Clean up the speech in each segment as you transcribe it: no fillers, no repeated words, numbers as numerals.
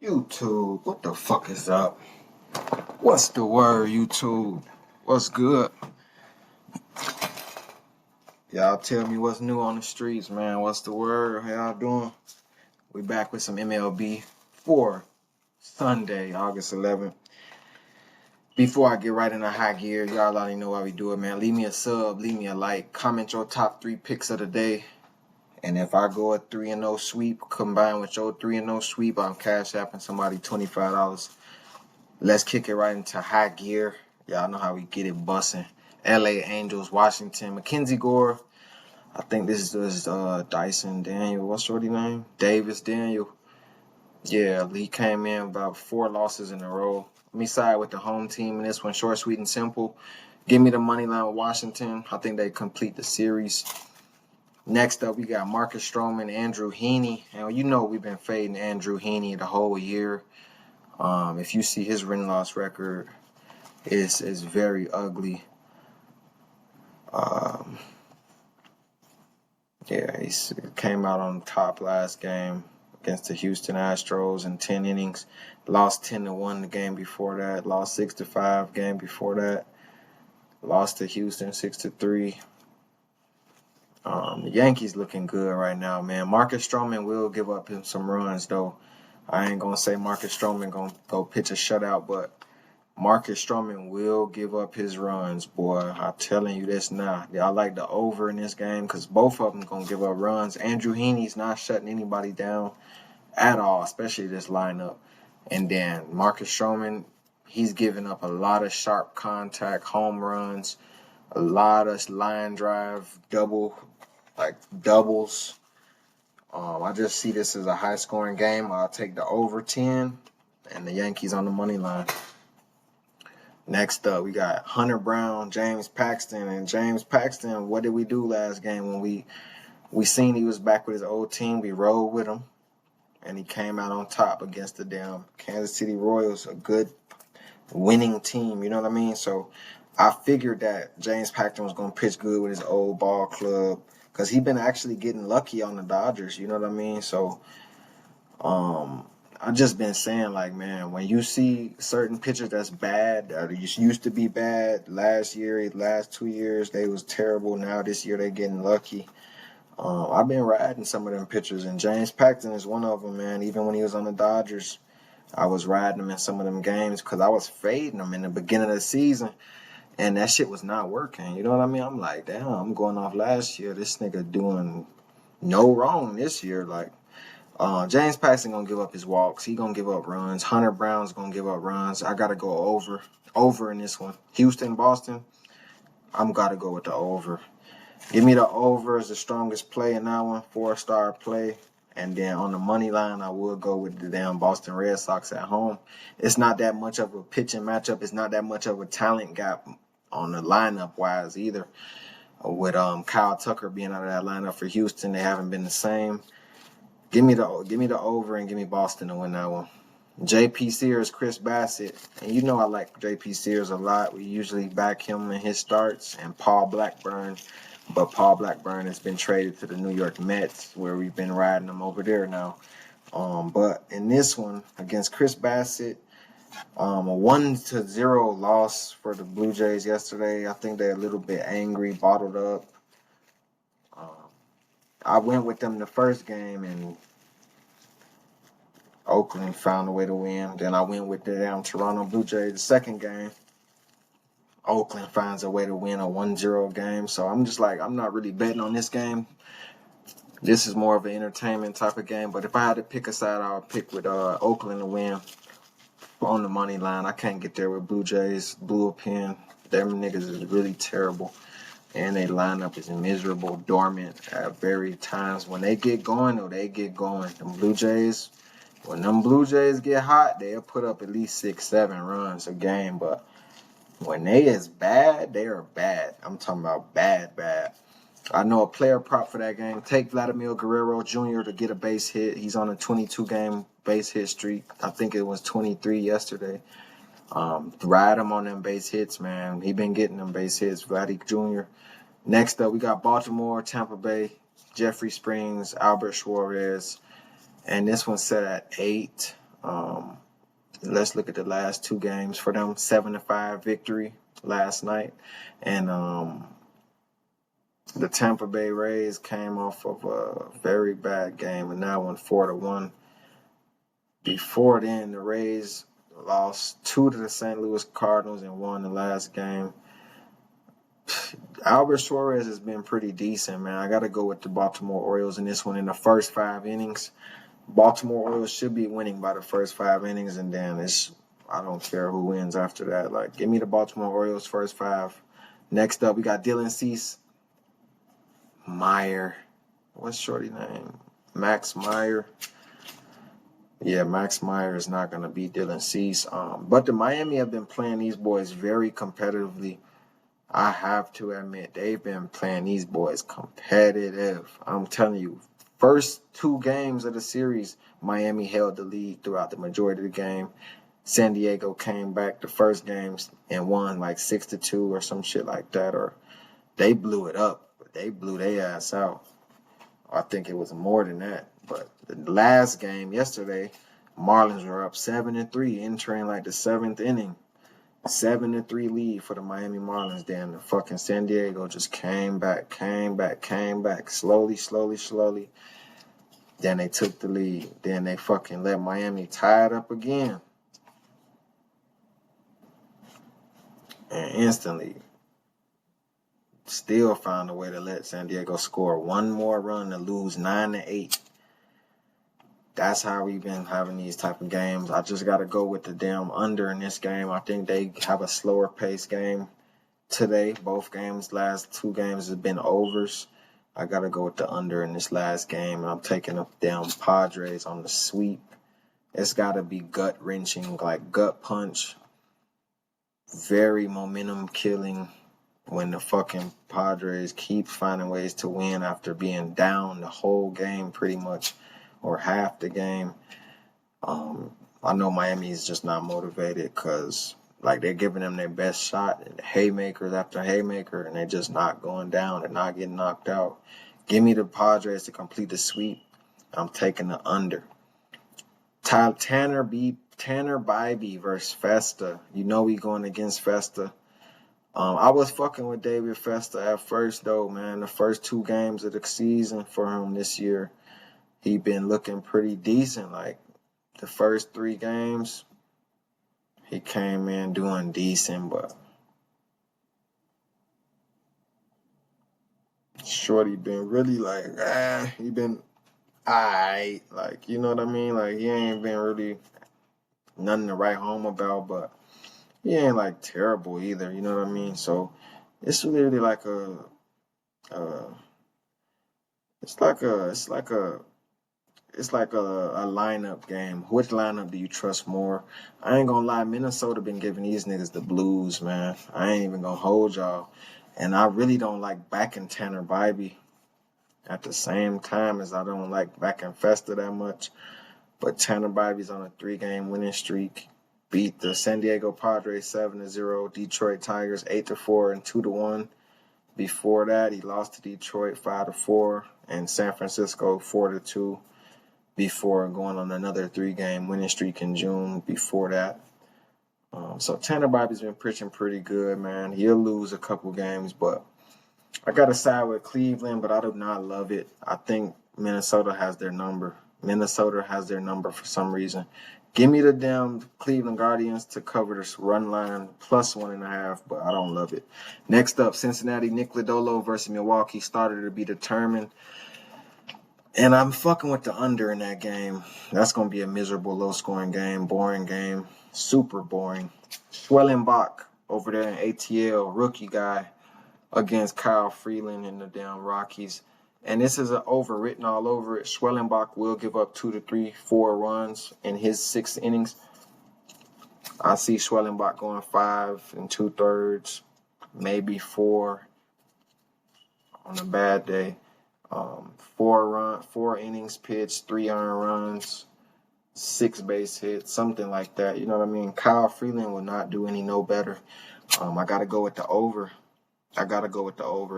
YouTube, what the fuck is up? What's the word, YouTube? What's good? Y'all tell me what's new on the streets, man. What's the word? How y'all doing? We back with some MLB for Sunday, August 11th. Before I get right into high gear, y'all already know how we do it, man. Leave me a sub, leave me a like, comment your top 3 picks of the day. And if I go a 3-0 sweep, combined with your 3-0 sweep, I'm cash apping somebody $25. Let's kick it right into high gear. Y'all know how we get it busting. LA Angels, Washington, Mackenzie Gore. I think this is Dyson Daniel. What's shorty name? Davis Daniel. Yeah, he came in about 4 losses in a row. Let me side with the home team in this one. Short, sweet, and simple. Give me the money line with Washington. I think they complete the series. Next up, we got Marcus Stroman, Andrew Heaney. And you know we've been fading Andrew Heaney the whole year. If you see his win-loss record, is very ugly. Yeah, he came out on top last game against the Houston Astros in 10 innings. Lost 10-1 the game before that. Lost 6-5 game before that. Lost to Houston 6-3. The Yankees looking good right now, man. Marcus Stroman will give up him some runs, though. I ain't going to say Marcus Stroman going to go pitch a shutout, but Marcus Stroman will give up his runs, boy. I'm telling you this now. I like the over in this game because both of them going to give up runs. Andrew Heaney's not shutting anybody down at all, especially this lineup. And then Marcus Stroman, he's giving up a lot of sharp contact home runs, a lot of line drive, doubles. I just see this as a high-scoring game. I'll take the over 10 and the Yankees on the money line. Next up, we got Hunter Brown, James Paxton. And James Paxton, what did we do last game when we seen he was back with his old team? We rolled with him, and he came out on top against the damn Kansas City Royals, a good winning team, you know what I mean? So I figured that James Paxton was going to pitch good with his old ball club because he's been actually getting lucky on the Dodgers, you know what I mean? So I've just been saying, like, man, when you see certain pitchers that's bad, or used to be bad last 2 years, they was terrible. Now this year they getting lucky. I've been riding some of them pitchers, and James Paxton is one of them, man. Even when he was on the Dodgers, I was riding him in some of them games because I was fading him in the beginning of the season, and that shit was not working. You know what I mean? I'm like, damn, I'm going off last year. This nigga doing no wrong this year, like. James Paxton gonna give up his walks. He gonna give up runs. Hunter Brown's gonna give up runs. I gotta go over in this one. Houston, Boston. I'm gotta go with the over. Give me the over as the strongest play in that one. 4-star play. And then on the money line, I will go with the damn Boston Red Sox at home. It's not that much of a pitching matchup. It's not that much of a talent gap on the lineup wise either. With Kyle Tucker being out of that lineup for Houston, they haven't been the same. Give me the over and give me Boston to win that one. J.P. Sears, Chris Bassett. And you know I like J.P. Sears a lot. We usually back him in his starts. And Paul Blackburn. But Paul Blackburn has been traded to the New York Mets, where we've been riding him over there now. But in this one, against Chris Bassett, a 1-0 loss for the Blue Jays yesterday. I think they're a little bit angry, bottled up. I went with them the first game, and Oakland found a way to win. Then I went with the damn Toronto Blue Jays the second game. Oakland finds a way to win a 1-0 game. So I'm just like, I'm not really betting on this game. This is more of an entertainment type of game. But if I had to pick a side, I would pick with Oakland to win on the money line. I can't get there with Blue Jays. Blue opinion. Them niggas is really terrible. And their lineup is miserable, dormant at very times. When they get going, though, they get going. Them Blue Jays, when them Blue Jays get hot, they'll put up at least 6-7 runs a game. But when they is bad, they are bad. I'm talking about bad. I know a player prop for that game. Take Vladimir Guerrero Jr. to get a base hit. He's on a 22-game base hit streak. I think it was 23 yesterday. Ride him on them base hits, man. He been getting them base hits, Vladdy Jr. Next up, we got Baltimore, Tampa Bay, Jeffrey Springs, Albert Suarez. And this one's set at 8. Let's look at the last two games for them. 7-5 victory last night. And the Tampa Bay Rays came off of a very bad game and now won 4-1. Before then, the Rays lost 2 to the St. Louis Cardinals and won the last game. Albert Suarez has been pretty decent, man. I got to go with the Baltimore Orioles in this one. In the first 5 innings, Baltimore Orioles should be winning by the first 5 innings, and then I don't care who wins after that. Like, give me the Baltimore Orioles first 5. Next up, we got Dylan Cease. Meyer. What's shorty name? Max Meyer. Yeah, Max Meyer is not going to beat Dylan Cease. But the Miami have been playing these boys very competitively. I have to admit, they've been playing these boys competitive. I'm telling you, first 2 games of the series, Miami held the lead throughout the majority of the game. San Diego came back the first games and won like 6-2 or some shit like that, or they blew it up. They blew their ass out. I think it was more than that. But the last game yesterday, Marlins were up 7-3, entering like the 7th inning. 7-3 lead for the Miami Marlins. Then the fucking San Diego just came back. Slowly. Then they took the lead. Then they fucking let Miami tie it up again. And instantly still found a way to let San Diego score one more run to lose 9-8. That's how we've been having these type of games. I just got to go with the damn under in this game. I think they have a slower pace game today. Both games, last 2 games have been overs. I got to go with the under in this last game. And I'm taking the damn Padres on the sweep. It's got to be gut-wrenching, like gut punch. Very momentum killing when the fucking Padres keep finding ways to win after being down the whole game pretty much, or half the game. I know Miami is just not motivated because like they're giving them their best shot and haymakers after haymaker, and they're just not going down. They're not getting knocked out. Give me the Padres to complete the sweep. I'm taking the under. Tanner Bybee versus Festa. You know we going against Festa. I was fucking with David Festa at first, though, man. The first 2 games of the season for him this year, he been looking pretty decent. Like, the first 3 games, he came in doing decent, but Shorty been really like, he been alright. Like, you know what I mean? Like, he ain't been really nothing to write home about, but he ain't like terrible either, you know what I mean? So it's really like it's like a lineup game. Which lineup do you trust more? I ain't gonna lie, Minnesota been giving these niggas the blues, man. I ain't even gonna hold y'all. And I really don't like backing Tanner Bybee at the same time as I don't like backing Festa that much. But Tanner Bybee's on a 3-game winning streak. Beat the San Diego Padres 7-0, Detroit Tigers 8-4 and 2-1. Before that, he lost to Detroit 5-4 and San Francisco 4-2. Before going on another 3-game winning streak in June before that. So Tanner Bybee's been pitching pretty good, man. He'll lose a couple games, but I got to side with Cleveland, but I do not love it. I think Minnesota has their number. Minnesota has their number for some reason. Give me the damn Cleveland Guardians to cover this run line plus 1.5, but I don't love it. Next up, Cincinnati Nick Lodolo versus Milwaukee starter to be determined. And I'm fucking with the under in that game. That's going to be a miserable, low-scoring game, boring game, super boring. Schwellenbach over there in ATL, rookie guy, against Kyle Freeland in the damn Rockies. And this is an over written all over it. Schwellenbach will give up 2 to 3, 4 runs in his 6 innings. I see Schwellenbach going 5 2/3, maybe 4 on a bad day. 4 innings pitched, 3 earned runs, 6 base hits, something like that. You know what I mean? Kyle Freeland will not do any no better. I got to go with the over.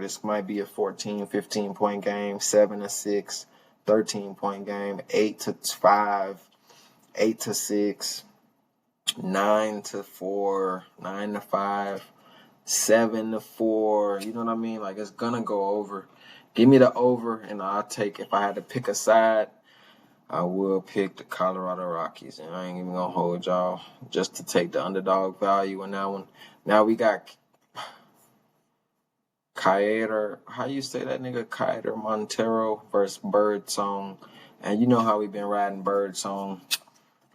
This might be a 14, 15-point game, 7-6, 13-point game, 8-5. 8-6, 9-4, 9-5, 7-4. You know what I mean? Like, it's gonna go over. Give me the over, and I'll take. If I had to pick a side, I will pick the Colorado Rockies, and I ain't even gonna hold y'all just to take the underdog value in that one. Now we got Kaider, how you say that nigga? Kaider Montero versus Birdsong. And you know how we been riding Birdsong.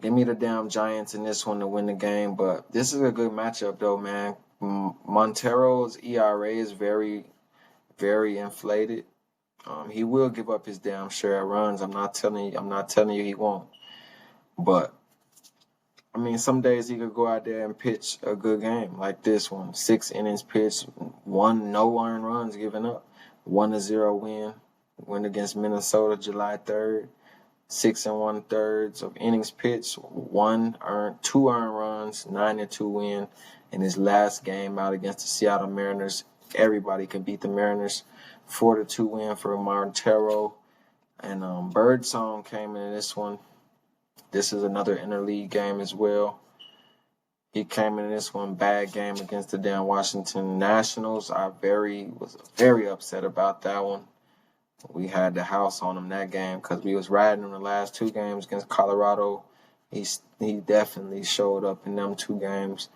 Give me the damn Giants in this one to win the game. But this is a good matchup though, man. Montero's ERA is very, very inflated. He will give up his damn share of runs. I'm not telling you he won't. But I mean, some days he could go out there and pitch a good game like this one. 6 innings pitched, no earned runs given up, 1-0 win. Win against Minnesota July 3rd. 6 1/3 of innings pitched, 2 earned runs, 9-2 win. In his last game out against the Seattle Mariners, everybody can beat the Mariners. 4-2 win for Montero. And Birdsong came in this one. This is another interleague game as well. He came in this one, bad game against the damn Washington Nationals. I was very upset about that one. We had the house on him that game because we was riding him the last 2 games against Colorado. He definitely showed up in them 2 games.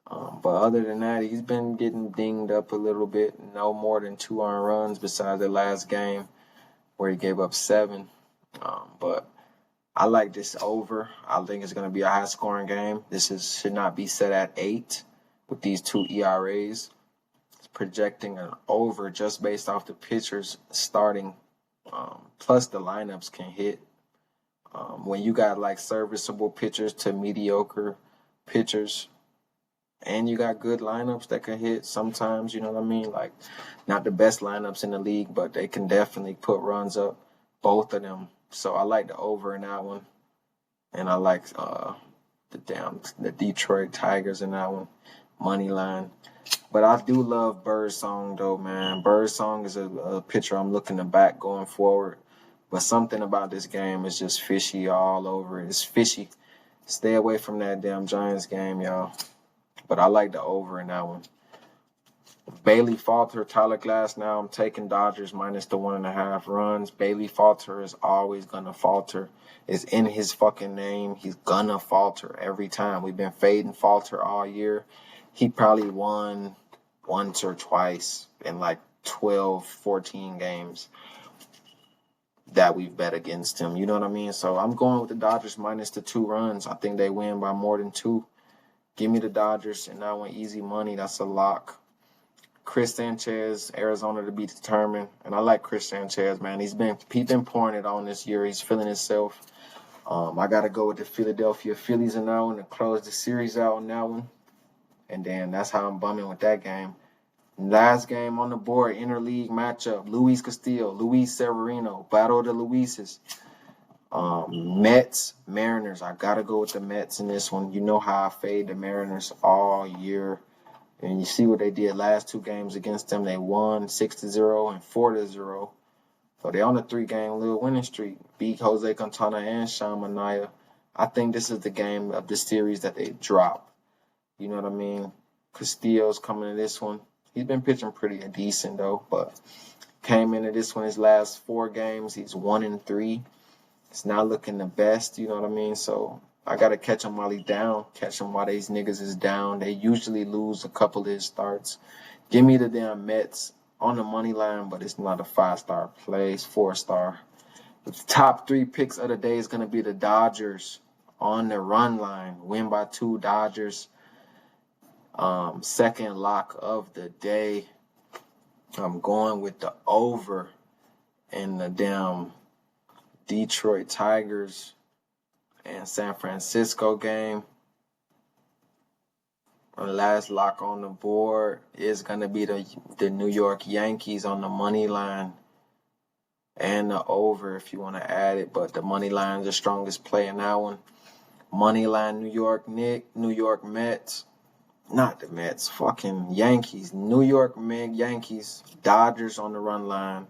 But other than that, he's been getting dinged up a little bit. No more than 2 earned runs besides the last game where he gave up 7. But I like this over. I think it's going to be a high-scoring game. Should not be set at 8 with these 2 ERAs. It's projecting an over just based off the pitchers starting. Plus, the lineups can hit. When you got like serviceable pitchers to mediocre pitchers, and you got good lineups that can hit sometimes, you know what I mean? Like, not the best lineups in the league, but they can definitely put runs up, both of them. So I like the over in that one. And I like the Detroit Tigers in that one, money line. But I do love Birdsong though, man. Birdsong is a pitcher I'm looking to back going forward. But something about this game is just fishy all over. It's fishy. Stay away from that damn Giants game, y'all. But I like the over in that one. Bailey Falter, Tyler Glass. Now I'm taking Dodgers minus the 1.5 runs. Bailey Falter is always going to falter. It's in his fucking name. He's going to falter every time. We've been fading Falter all year. He probably won once or twice in like 12, 14 games that we've bet against him. You know what I mean? So I'm going with the Dodgers minus the 2 runs. I think they win by more than 2. Give me the Dodgers, and that one easy money. That's a lock. Chris Sanchez, Arizona to be determined. And I like Chris Sanchez, man. He's been pouring it on this year. He's feeling himself. I got to go with the Philadelphia Phillies in that one to close the series out on that one. And then that's how I'm bumming with that game. Last game on the board, interleague matchup. Luis Castillo, Luis Severino, Battle of the Luises. Mets, Mariners. I got to go with the Mets in this one. You know how I fade the Mariners all year. And you see what they did last 2 games against them. They won 6-0 and 4-0. So they're on a 3-game little winning streak. Beat Jose Quintana and Sean Manaea. I think this is the game of the series that they drop. You know what I mean? Castillo's coming to this one. He's been pitching pretty decent though, but came into this one his last 4 games. He's 1-3. It's not looking the best. You know what I mean? So I got to catch him while he's down. Catch him while these niggas is down. They usually lose a couple of his starts. Give me the damn Mets on the money line, but it's not a 5-star play. It's 4-star. The top 3 picks of the day is going to be the Dodgers on the run line. Win by 2, Dodgers. Second lock of the day. I'm going with the over in the damn Detroit Tigers and San Francisco game. Our last lock on the board is going to be the New York Yankees on the money line and the over if you want to add it. But the money line is the strongest play in that one. Money line New York Mets. Not the Mets, fucking Yankees. New York Yankees, Dodgers on the run line,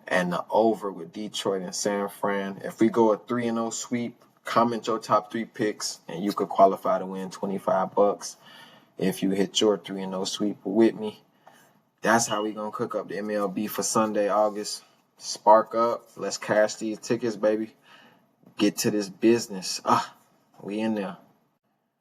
and the over with Detroit and San Fran. If we go a 3-0 sweep, Comment your top 3 picks, and you could qualify to win $25 if you hit your 3-0 sweep with me. That's how we gonna cook up the MLB for Sunday, August. Spark up. Let's cash these tickets, baby. Get to this business. We in there.